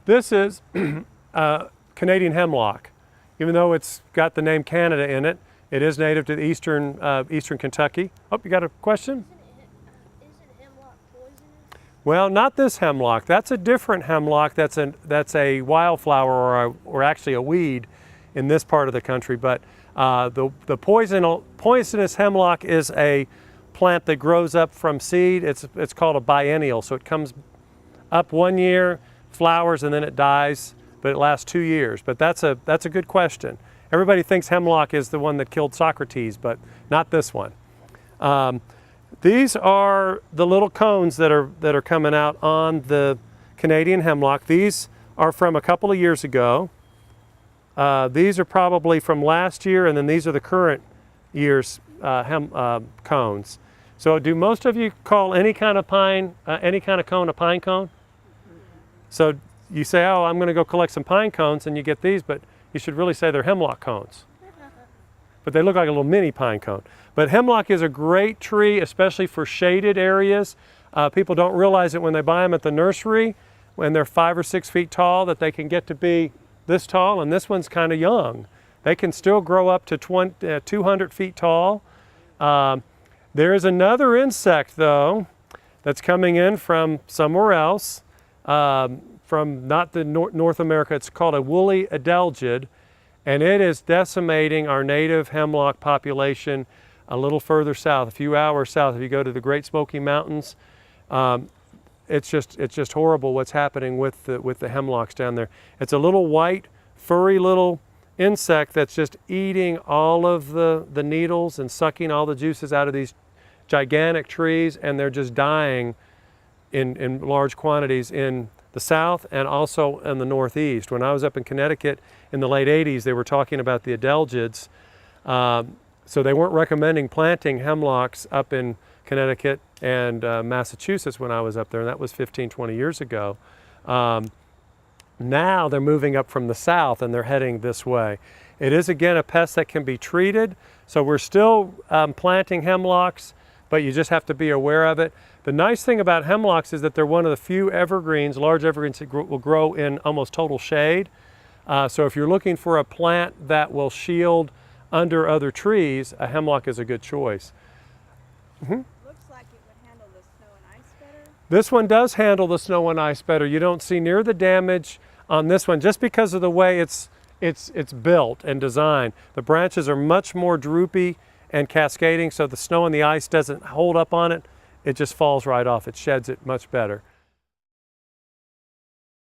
This is Canadian hemlock. Even though it's got the name Canada in it, it is native to the eastern Kentucky. Oh, you got a question? Isn't hemlock poisonous? Well, not this hemlock. That's a different hemlock. That's a wildflower or actually a weed in this part of the country. But the poisonous hemlock is a plant that grows up from seed. It's called a biennial. So it comes up 1 year, flowers, and then it dies. But it lasts 2 years. But that's a good question. Everybody thinks hemlock is the one that killed Socrates, but not this one. These are the little cones that are coming out on the Canadian hemlock. These are from a couple of years ago. These are probably from last year, and then these are the current year's cones. So do most of you call any kind of pine, any kind of cone a pine cone? So you say, oh, I'm going to go collect some pine cones, and you get these, but you should really say they're hemlock cones. But they look like a little mini pine cone. But hemlock is a great tree, especially for shaded areas. People don't realize it when they buy them at the nursery, when they're 5 or 6 feet tall, that they can get to be this tall, and this one's kind of young. They can still grow up to 200 feet tall. There is another insect, though, that's coming in from somewhere else. From not the North America. It's called a woolly adelgid, and it is decimating our native hemlock population a little further south, a few hours south. If you go to the Great Smoky Mountains, it's just horrible what's happening with the hemlocks down there. It's a little white, furry little insect that's just eating all of the needles and sucking all the juices out of these gigantic trees, and they're just dying in large quantities in the south and also in the northeast. When I was up in Connecticut in the late 80s, they were talking about the adelgids. So they weren't recommending planting hemlocks up in Connecticut and Massachusetts when I was up there, and that was 15, 20 years ago. Now they're moving up from the south and they're heading this way. It is, again, a pest that can be treated. So we're still planting hemlocks, but you just have to be aware of it. The nice thing about hemlocks is that they're one of the few evergreens, large evergreens, that will grow in almost total shade. So if you're looking for a plant that will shield under other trees, a hemlock is a good choice. Looks like it would handle the snow and ice better. This one does handle the snow and ice better. You don't see near the damage on this one just because of the way it's built and designed. The branches are much more droopy and cascading, so the snow and the ice doesn't hold up on it. It just falls right off. It sheds it much better.